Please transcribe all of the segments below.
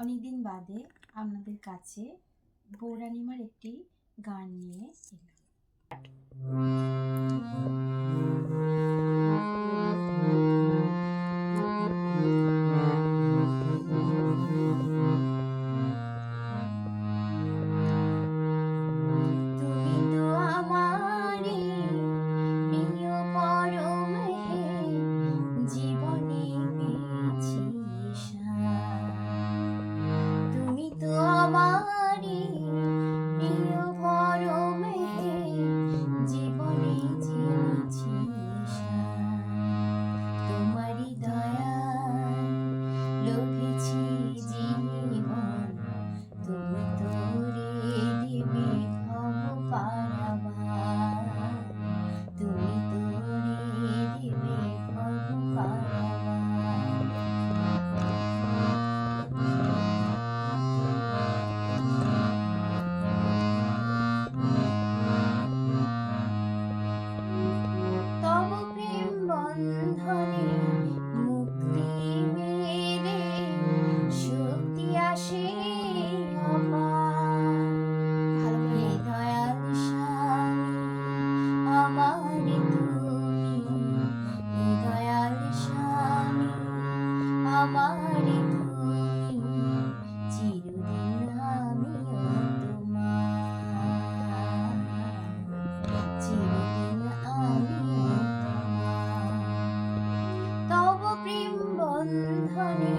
অনেকদিন বাদে আপনাদের কাছে বৌরানিমার একটি গান নিয়ে এলাম। তুমি তো আমারই প্রিয় পরম হে, জীবনে পেয়েছি তুমি তো আমারই প্রিয় পরম হে, জীবনে জেনেছি তোমারই দয়ায় লোভেছি জীবন, তুমি তোরে দেবে ভব পারাবার, তুমি তোরে দেবে ভব পারাবার। তব প্রেম বন্ধনে মুক্তি মেলে শক্তি আসে অপার, হে দয়াল স্বামী আমার তুমি, হে দয়াল স্বামী আমার তুমি, চিরদিন আমিও তোমার, চিরদিন আমিও তোমার। তব প্রেম বন্ধনে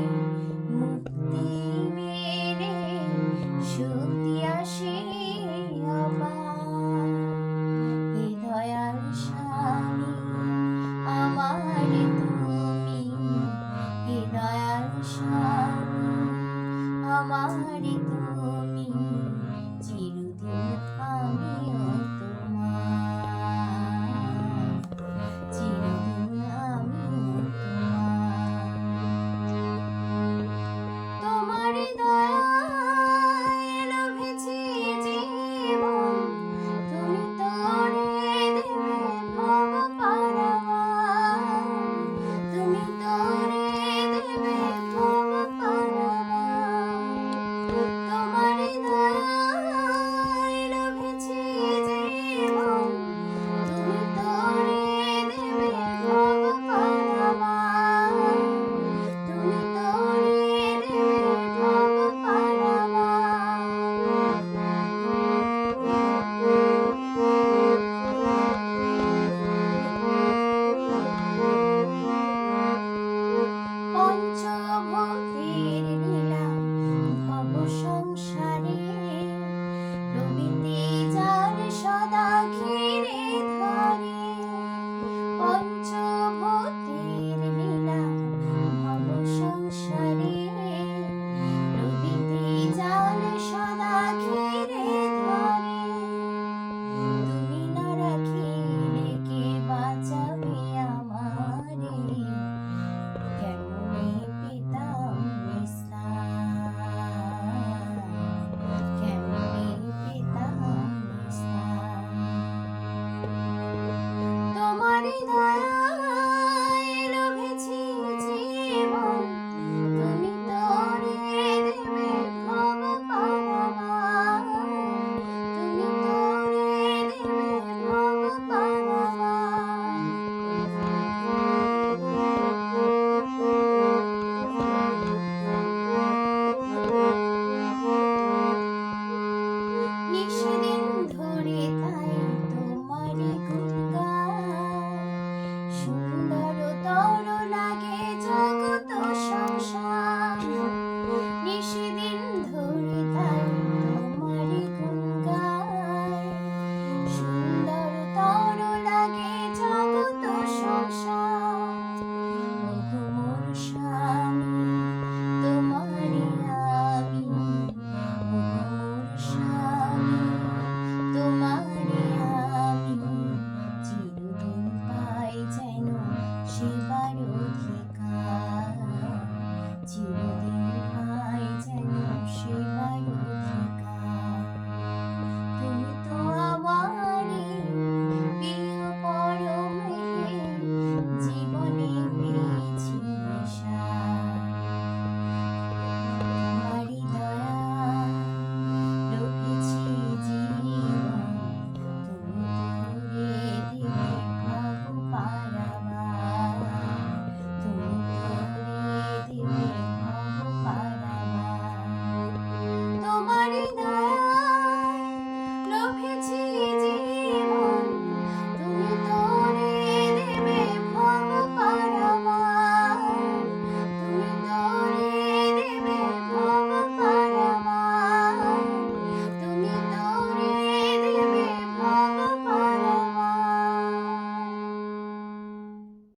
মুক্তি মেলে শক্তি আসে অপার, হে দয়াল স্বামী আমার তুমি, হে দয়াল স্বামী আমার তুমি,